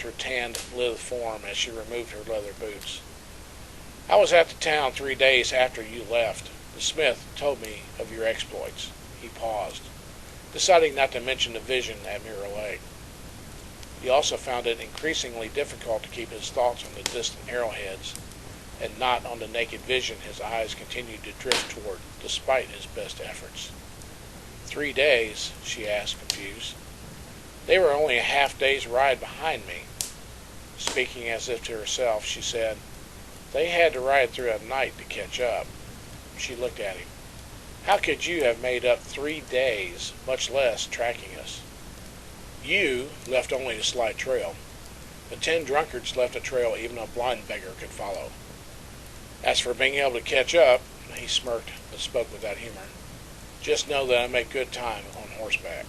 past her tanned, lithe form as she removed her leather boots. "I was at the town 3 days after you left. The smith told me of your exploits." He paused, deciding not to mention the vision at Mirror Lake. He also found it increasingly difficult to keep his thoughts on the distant arrowheads, and not on the naked vision his eyes continued to drift toward, despite his best efforts. 3 days? She asked, confused. "They were only a half-day's ride behind me." Speaking as if to herself, she said, "They had to ride through a night to catch up." She looked at him. "How could you have made up 3 days, much less tracking us?" "You left only a slight trail, but 10 drunkards left a trail even a blind beggar could follow. As for being able to catch up," he smirked but spoke without humor, "just know that I make good time on horseback."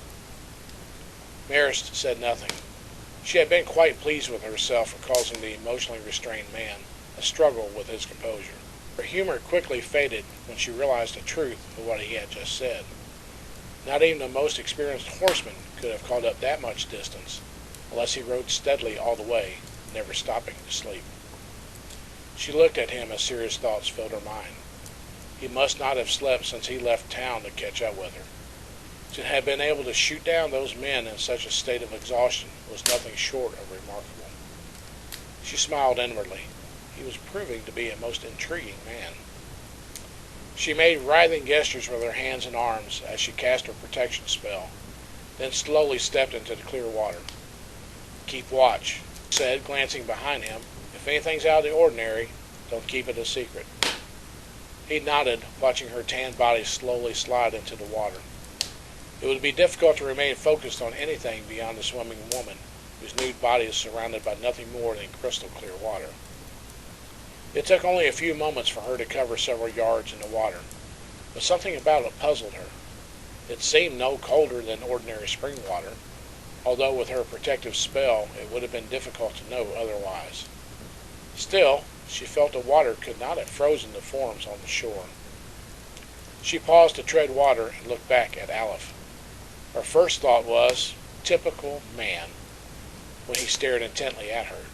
Marist said nothing. She had been quite pleased with herself for causing the emotionally restrained man a struggle with his composure. Her humor quickly faded when she realized the truth of what he had just said. Not even the most experienced horseman could have caught up that much distance, unless he rode steadily all the way, never stopping to sleep. She looked at him as serious thoughts filled her mind. He must not have slept since he left town to catch up with her. To have been able to shoot down those men in such a state of exhaustion was nothing short of remarkable. She smiled inwardly. He was proving to be a most intriguing man. She made writhing gestures with her hands and arms as she cast her protection spell, then slowly stepped into the clear water. "Keep watch," he said, glancing behind him. "If anything's out of the ordinary, don't keep it a secret." He nodded, watching her tanned body slowly slide into the water. It would be difficult to remain focused on anything beyond the swimming woman, whose nude body is surrounded by nothing more than crystal clear water. It took only a few moments for her to cover several yards in the water, but something about it puzzled her. It seemed no colder than ordinary spring water, although with her protective spell it would have been difficult to know otherwise. Still, she felt the water could not have frozen the forms on the shore. She paused to tread water and looked back at Aleph. Her first thought was, "Typical man," when he stared intently at her.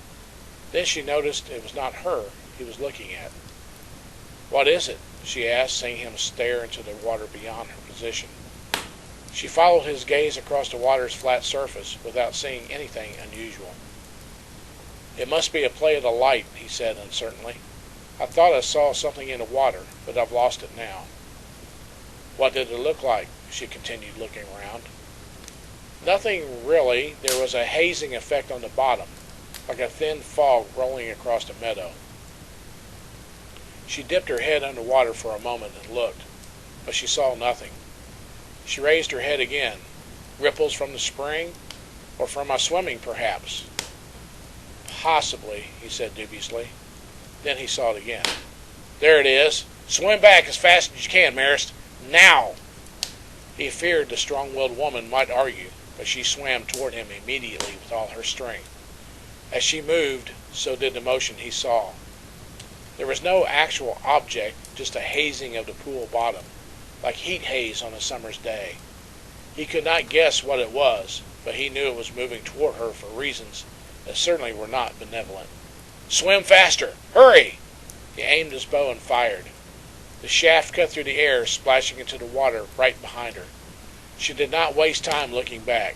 Then she noticed it was not her he was looking at. "What is it?" she asked, seeing him stare into the water beyond her position. She followed his gaze across the water's flat surface without seeing anything unusual. "It must be a play of the light," he said uncertainly. "I thought I saw something in the water, but I've lost it now." "What did it look like?" she continued, looking around. "Nothing really. There was a hazing effect on the bottom, like a thin fog rolling across the meadow." She dipped her head under water for a moment and looked, but she saw nothing. She raised her head again. "Ripples from the spring? Or from my swimming, perhaps?" "Possibly," he said dubiously. Then he saw it again. "There it is. Swim back as fast as you can, Marist. Now!" He feared the strong-willed woman might argue, but she swam toward him immediately with all her strength. As she moved, so did the motion he saw. There was no actual object, just a hazing of the pool bottom, like heat haze on a summer's day. He could not guess what it was, but he knew it was moving toward her for reasons that certainly were not benevolent. "Swim faster! Hurry!" He aimed his bow and fired. The shaft cut through the air, splashing into the water right behind her. She did not waste time looking back.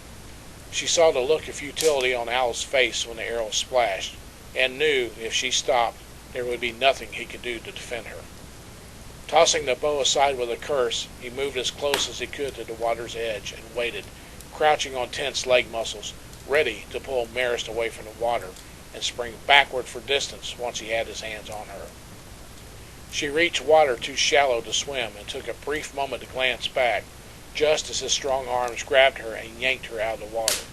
She saw the look of futility on Al's face when the arrow splashed, and knew if she stopped, there would be nothing he could do to defend her. Tossing the bow aside with a curse, he moved as close as he could to the water's edge and waited, crouching on tense leg muscles, ready to pull Marist away from the water and spring backward for distance once he had his hands on her. She reached water too shallow to swim and took a brief moment to glance back, just as his strong arms grabbed her and yanked her out of the water.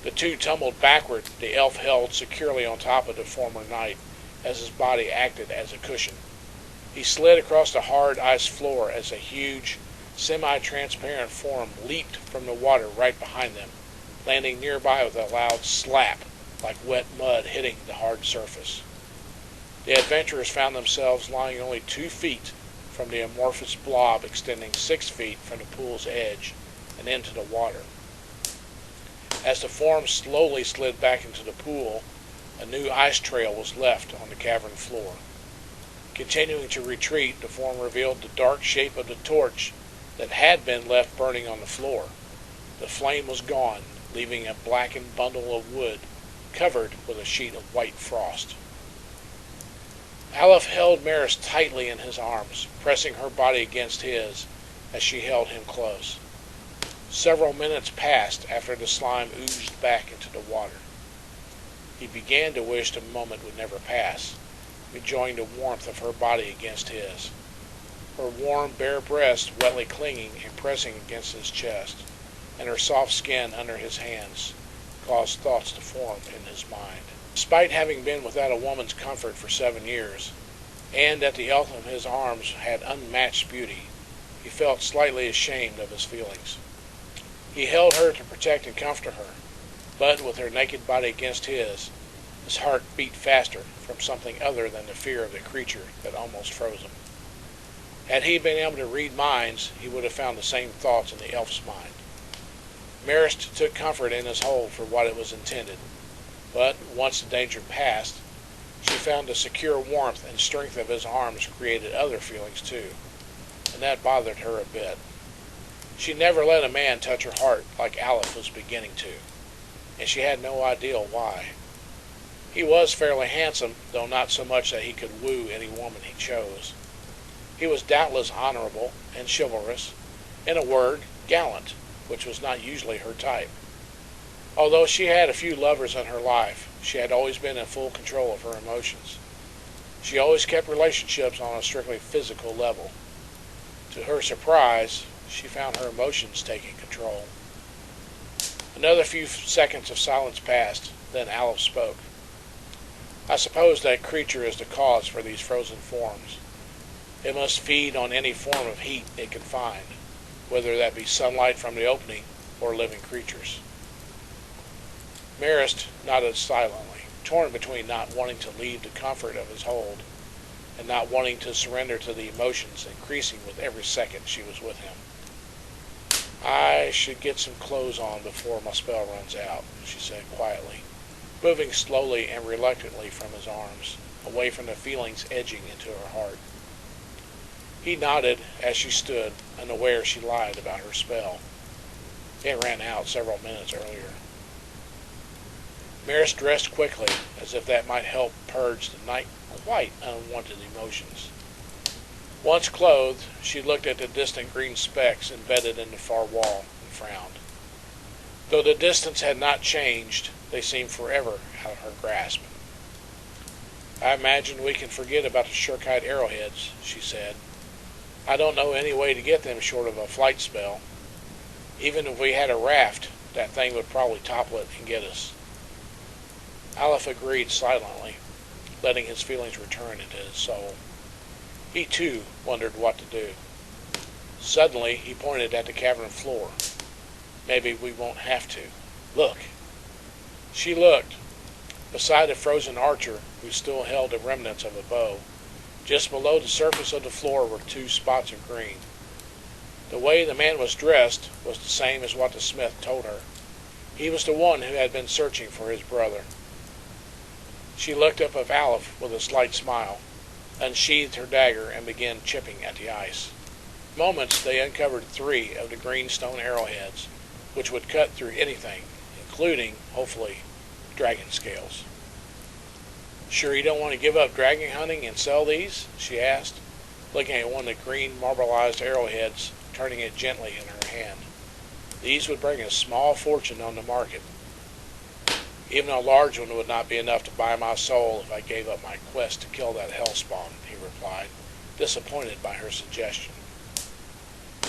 The two tumbled backward, the elf held securely on top of the former knight, as his body acted as a cushion. He slid across the hard ice floor as a huge, semi-transparent form leaped from the water right behind them, landing nearby with a loud slap, like wet mud hitting the hard surface. The adventurers found themselves lying only 2 feet from the amorphous blob extending 6 feet from the pool's edge and into the water. As the form slowly slid back into the pool, a new ice trail was left on the cavern floor. Continuing to retreat, the form revealed the dark shape of the torch that had been left burning on the floor. The flame was gone, leaving a blackened bundle of wood covered with a sheet of white frost. Aleph held Maris tightly in his arms, pressing her body against his as she held him close. Several minutes passed after the slime oozed back into the water. He began to wish the moment would never pass, enjoying the warmth of her body against his, her warm, bare breast wetly clinging and pressing against his chest, and her soft skin under his hands caused thoughts to form in his mind. Despite having been without a woman's comfort for 7 years, and that the elf in his arms had unmatched beauty, he felt slightly ashamed of his feelings. He held her to protect and comfort her, but with her naked body against his heart beat faster from something other than the fear of the creature that almost froze him. Had he been able to read minds, he would have found the same thoughts in the elf's mind. Maris took comfort in his hold for what it was intended, but once the danger passed, she found the secure warmth and strength of his arms created other feelings too, and that bothered her a bit. She never let a man touch her heart like Aleph was beginning to, and she had no idea why. He was fairly handsome, though not so much that he could woo any woman he chose. He was doubtless honorable and chivalrous, in a word, gallant, which was not usually her type. Although she had a few lovers in her life, she had always been in full control of her emotions. She always kept relationships on a strictly physical level. To her surprise, she found her emotions taking control. Another few seconds of silence passed, then Aleph spoke. I suppose that creature is the cause for these frozen forms. It must feed on any form of heat it can find, whether that be sunlight from the opening or living creatures. Maris nodded silently, torn between not wanting to leave the comfort of his hold and not wanting to surrender to the emotions increasing with every second she was with him. I should get some clothes on before my spell runs out, she said quietly, moving slowly and reluctantly from his arms, away from the feelings edging into her heart. He nodded as she stood, unaware she lied about her spell. It ran out several minutes earlier. Maris dressed quickly, as if that might help purge the night quite unwanted emotions. Once clothed, she looked at the distant green specks embedded in the far wall and frowned. Though the distance had not changed, they seemed forever out of her grasp. I imagine we can forget about the Shurkite arrowheads, she said. I don't know any way to get them short of a flight spell. Even if we had a raft, that thing would probably topple it and get us. Aleph agreed silently, letting his feelings return into his soul. He too wondered what to do. Suddenly he pointed at the cavern floor. Maybe we won't have to. Look. She looked. Beside a frozen archer who still held the remnants of a bow, just below the surface of the floor were 2 spots of green. The way the man was dressed was the same as what the smith told her. He was the one who had been searching for his brother. She looked up at Aleph with a slight smile, unsheathed her dagger, and began chipping at the ice. In moments they uncovered 3 of the green stone arrowheads, which would cut through anything, including, hopefully, dragon scales. Sure you don't want to give up dragon hunting and sell these? She asked, looking at one of the green marbleized arrowheads, turning it gently in her hand. These would bring a small fortune on the market. Even a large one would not be enough to buy my soul if I gave up my quest to kill that hellspawn, he replied, disappointed by her suggestion.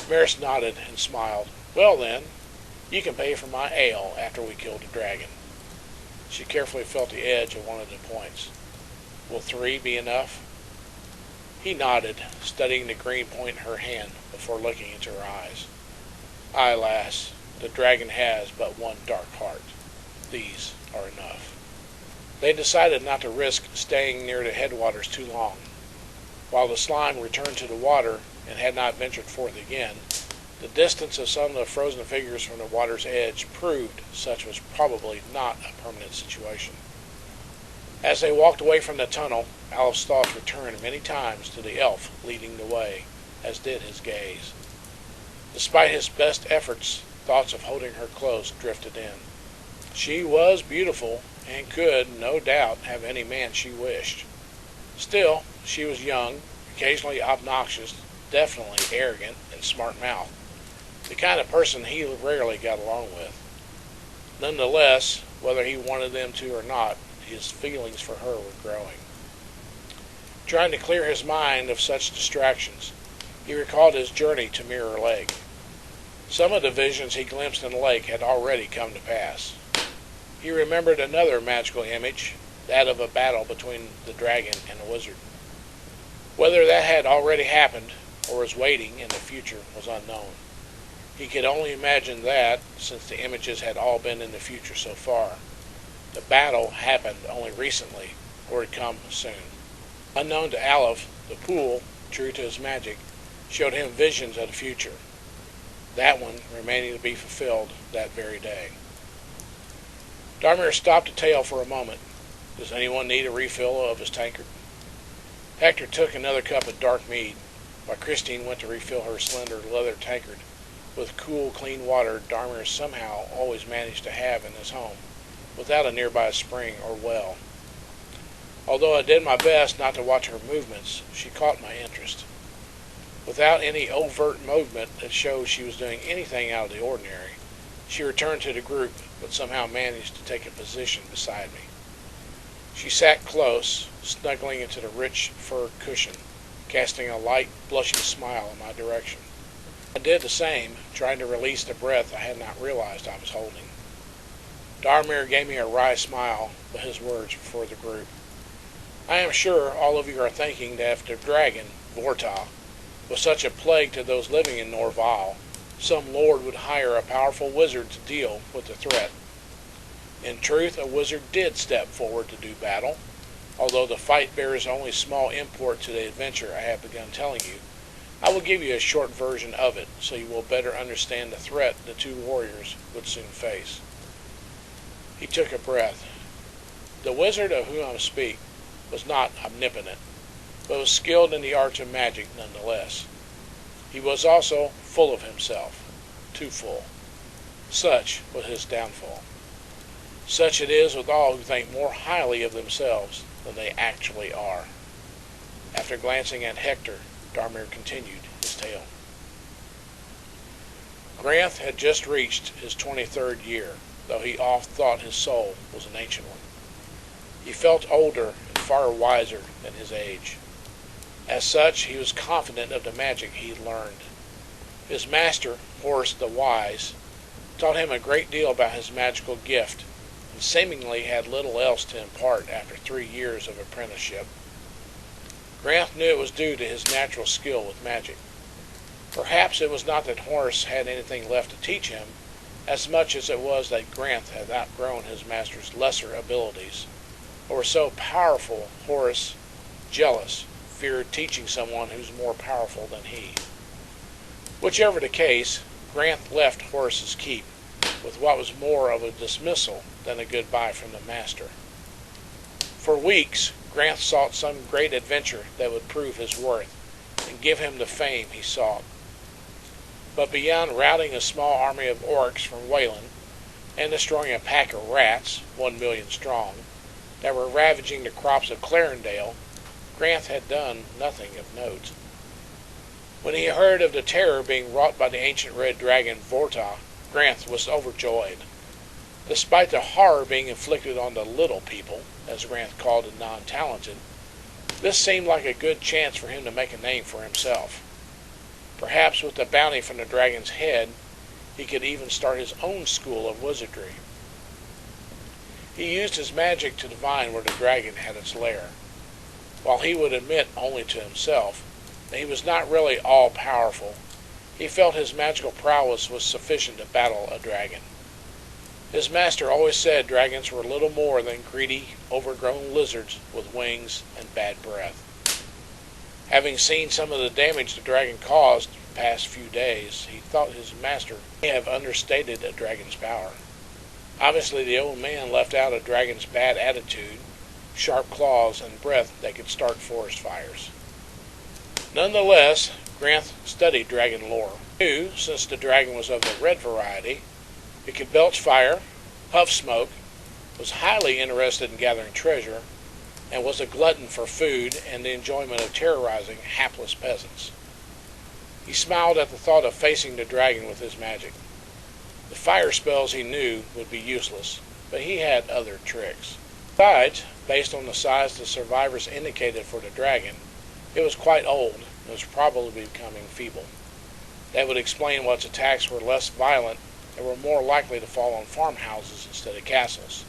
Maris nodded and smiled. Well then, you can pay for my ale after we kill the dragon. She carefully felt the edge of one of the points. Will 3 be enough? He nodded, studying the green point in her hand before looking into her eyes. Aye, lass, the dragon has but one dark heart. These are enough. They decided not to risk staying near the headwaters too long. While the slime returned to the water and had not ventured forth again, The distance of some of the frozen figures from the water's edge proved such was probably not a permanent situation. As they walked away from the tunnel, Alf's thoughts returned many times to the elf leading the way, as did his gaze. Despite his best efforts, thoughts of holding her close drifted in. She was beautiful, and could, no doubt, have any man she wished. Still, she was young, occasionally obnoxious, definitely arrogant, and smart-mouthed, the kind of person he rarely got along with. Nonetheless, whether he wanted them to or not, his feelings for her were growing. Trying to clear his mind of such distractions, he recalled his journey to Mirror Lake. Some of the visions he glimpsed in the lake had already come to pass. He remembered another magical image, that of a battle between the dragon and the wizard. Whether that had already happened, or was waiting in the future, was unknown. He could only imagine that, since the images had all been in the future so far. The battle happened only recently, or would come soon. Unknown to Alf, the pool, true to his magic, showed him visions of the future, that one remaining to be fulfilled that very day. Darmir stopped the tale for a moment. Does anyone need a refill of his tankard? Hector took another cup of dark mead, while Christine went to refill her slender leather tankard with cool, clean water Darmir somehow always managed to have in his home, without a nearby spring or well. Although I did my best not to watch her movements, she caught my interest. Without any overt movement that showed she was doing anything out of the ordinary, she returned to the group, but somehow managed to take a position beside me. She sat close, snuggling into the rich fur cushion, casting a light, blushing smile in my direction. I did the same, trying to release the breath I had not realized I was holding. Darmir gave me a wry smile, but his words before the group. I am sure all of you are thinking that if the dragon, Vorta, was such a plague to those living in Norval, some lord would hire a powerful wizard to deal with the threat. In truth, a wizard did step forward to do battle, although the fight bears only small import to the adventure I have begun telling you. I will give you a short version of it, so you will better understand the threat the two warriors would soon face. He took a breath. The wizard of whom I speak was not omnipotent, but was skilled in the arts of magic nonetheless. He was also full of himself, too full. Such was his downfall. Such it is with all who think more highly of themselves than they actually are. After glancing at Hector, Darmir continued his tale. Granth had just reached his 23rd year, though he oft thought his soul was an ancient one. He felt older and far wiser than his age. As such, he was confident of the magic he had learned. His master, Horus the Wise, taught him a great deal about his magical gift, and seemingly had little else to impart after 3 years of apprenticeship. Granth knew it was due to his natural skill with magic. Perhaps it was not that Horus had anything left to teach him, as much as it was that Granth had outgrown his master's lesser abilities, or was so powerful Horus, jealous, feared teaching someone who's more powerful than he. Whichever the case, Granth left Horus's keep, with what was more of a dismissal than a goodbye from the master. For weeks, Granth sought some great adventure that would prove his worth, and give him the fame he sought. But beyond routing a small army of orcs from Wayland, and destroying a pack of rats, 1 million strong, that were ravaging the crops of Clarendale, Granth had done nothing of note. When he heard of the terror being wrought by the ancient red dragon Vorta, Granth was overjoyed. Despite the horror being inflicted on the little people, as Granth called the non-talented, this seemed like a good chance for him to make a name for himself. Perhaps with the bounty from the dragon's head, he could even start his own school of wizardry. He used his magic to divine where the dragon had its lair. While he would admit only to himself that he was not really all-powerful, he felt his magical prowess was sufficient to battle a dragon. His master always said dragons were little more than greedy, overgrown lizards with wings and bad breath. Having seen some of the damage the dragon caused the past few days, he thought his master may have understated a dragon's power. Obviously, the old man left out a dragon's bad attitude, sharp claws, and breath that could start forest fires. Nonetheless, Granth studied dragon lore. He knew, since the dragon was of the red variety, it could belch fire, puff smoke, was highly interested in gathering treasure, and was a glutton for food and the enjoyment of terrorizing hapless peasants. He smiled at the thought of facing the dragon with his magic. The fire spells he knew would be useless, but he had other tricks. Besides, based on the size the survivors indicated for the dragon, it was quite old and was probably becoming feeble. That would explain why its attacks were less violent and were more likely to fall on farmhouses instead of castles.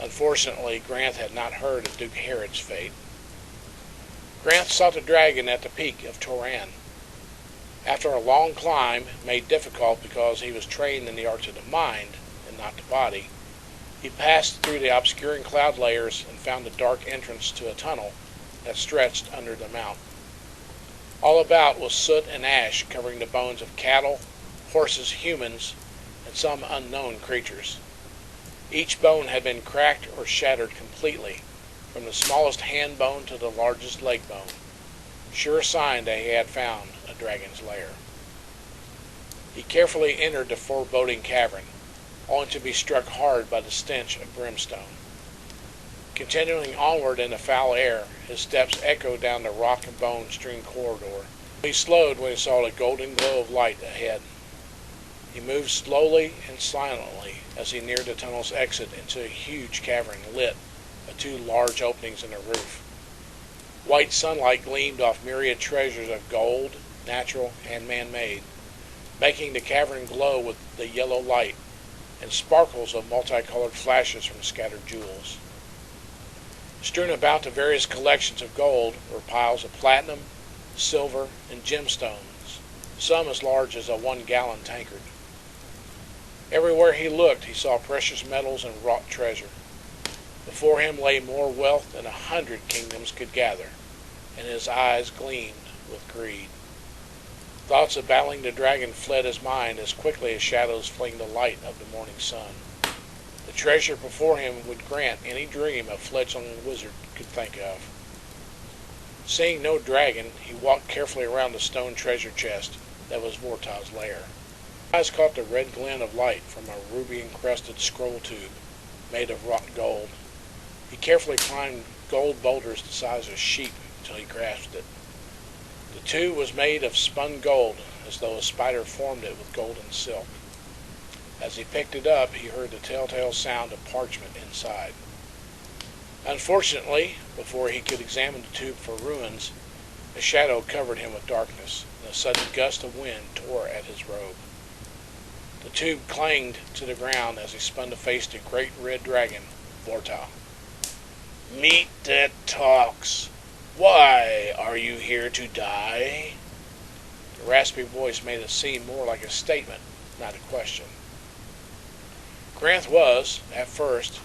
Unfortunately, Granth had not heard of Duke Herod's fate. Granth sought the dragon at the peak of Toran. After a long climb, made difficult because he was trained in the arts of the mind and not the body, he passed through the obscuring cloud layers and found a dark entrance to a tunnel that stretched under the mountain. All about was soot and ash covering the bones of cattle, horses, humans, and some unknown creatures. Each bone had been cracked or shattered completely, from the smallest hand bone to the largest leg bone. Sure sign that he had found a dragon's lair. He carefully entered the foreboding cavern, only to be struck hard by the stench of brimstone. Continuing onward in the foul air, his steps echoed down the rock and bone-strewn corridor. He slowed when he saw the golden glow of light ahead. He moved slowly and silently as he neared the tunnel's exit into a huge cavern lit by two large openings in the roof. White sunlight gleamed off myriad treasures of gold, natural and man-made, making the cavern glow with the yellow light and sparkles of multicolored flashes from scattered jewels. Strewn about the various collections of gold were piles of platinum, silver, and gemstones, some as large as a 1-gallon tankard. Everywhere he looked, he saw precious metals and wrought treasure. Before him lay more wealth than 100 kingdoms could gather, and his eyes gleamed with greed. Thoughts of battling the dragon fled his mind as quickly as shadows fling the light of the morning sun. The treasure before him would grant any dream a fledgling wizard could think of. Seeing no dragon, he walked carefully around the stone treasure chest that was Vortal's lair. His eyes caught the red glint of light from a ruby-encrusted scroll tube made of wrought gold. He carefully climbed gold boulders the size of sheep until he grasped it. The tube was made of spun gold, as though a spider formed it with golden silk. As he picked it up, he heard the telltale sound of parchment inside. Unfortunately, before he could examine the tube for ruins, a shadow covered him with darkness, and a sudden gust of wind tore at his robe. The tube clanged to the ground as he spun to face the great red dragon, Vortal. "Meat that talks. Why are you here to die?" The raspy voice made it seem more like a statement, not a question. Granth was, at first,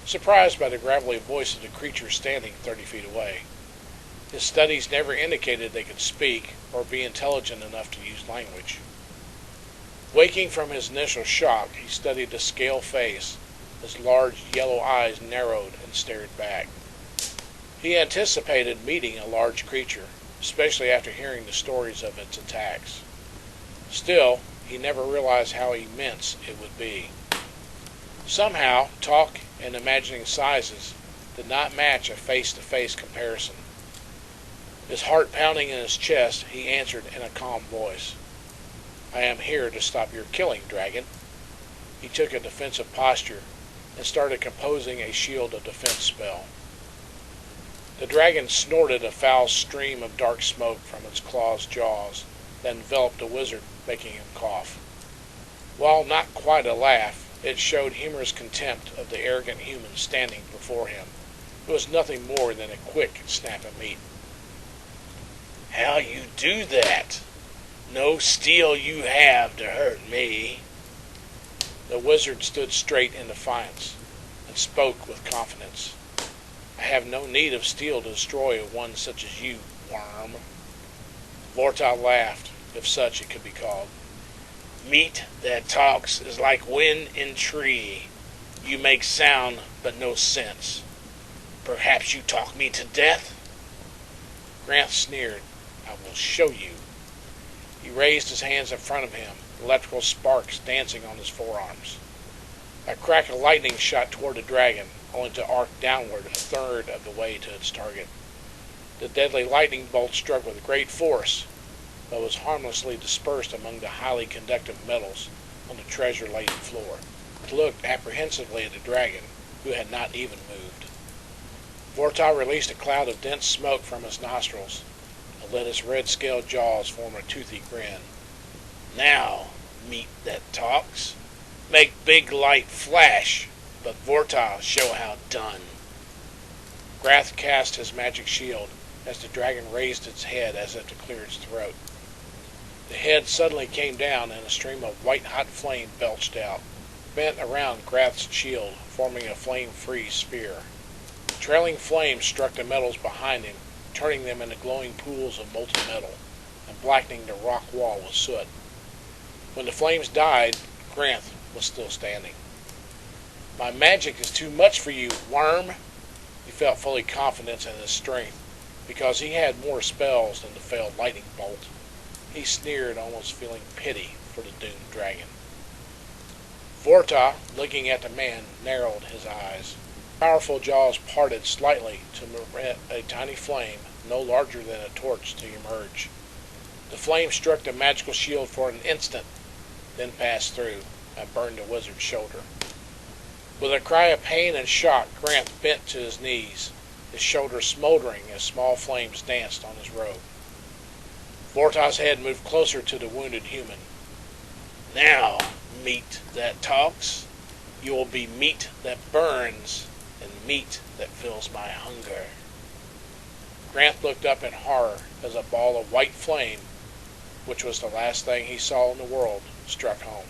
surprised by the gravelly voice of the creature standing 30 feet away. His studies never indicated they could speak or be intelligent enough to use language. Waking from his initial shock, he studied the scale face. His large yellow eyes narrowed and stared back. He anticipated meeting a large creature, especially after hearing the stories of its attacks. Still, he never realized how immense it would be. Somehow, talk and imagining sizes did not match a face-to-face comparison. His heart pounding in his chest, he answered in a calm voice, "I am here to stop your killing, dragon." He took a defensive posture and started composing a shield of defense spell. The dragon snorted a foul stream of dark smoke from its claw's jaws that enveloped the wizard, making him cough. While not quite a laugh, it showed humorous contempt of the arrogant human standing before him. It was nothing more than a quick snap of meat. "How you do that? No steel you have to hurt me." The wizard stood straight in defiance and spoke with confidence. "I have no need of steel to destroy one such as you, worm." Vortal laughed. if such it could be called. Meat that talks is like wind in tree. You make sound, but no sense. Perhaps you talk me to death? Granth sneered. I will show you. He raised his hands in front of him, electrical sparks dancing on his forearms. A crack of lightning shot toward the dragon, only to arc downward a third of the way to its target. The deadly lightning bolt struck with great force, but was harmlessly dispersed among the highly conductive metals on the treasure-laden floor. It looked apprehensively at the dragon, who had not even moved. Vorta released a cloud of dense smoke from his nostrils, and let his red-scaled jaws form a toothy grin. Now, meat that talks. Make big light flash, but Vorta show how done. Grath cast his magic shield as the dragon raised its head as if to clear its throat. The head suddenly came down and a stream of white-hot flame belched out, bent around Grath's shield, forming a flame-free spear. Trailing flames struck the metals behind him, turning them into glowing pools of molten metal, and blackening the rock wall with soot. When the flames died, Granth was still standing. My magic is too much for you, worm! He felt fully confident in his strength, because he had more spells than the failed lightning bolt. He sneered, almost feeling pity for the doomed dragon. Vorta, looking at the man, narrowed his eyes. Powerful jaws parted slightly to permit a tiny flame, no larger than a torch, to emerge. The flame struck the magical shield for an instant, then passed through and burned the wizard's shoulder. With a cry of pain and shock, Granth bent to his knees, his shoulders smoldering as small flames danced on his robe. Vorta's head moved closer to the wounded human. Now, meat that talks, you will be meat that burns, and meat that fills my hunger. Granth looked up in horror as a ball of white flame, which was the last thing he saw in the world, struck home.